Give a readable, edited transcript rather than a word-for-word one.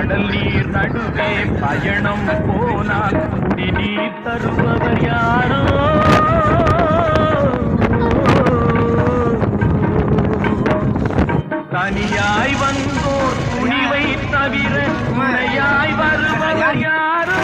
கடல் நீர் நடுவே பயணம் போனால் குடிநீர் தருபவர் யாரோ தனியாய் வந்தோர் துணிவை தவிர துணையாய் வருபவர் யாரோ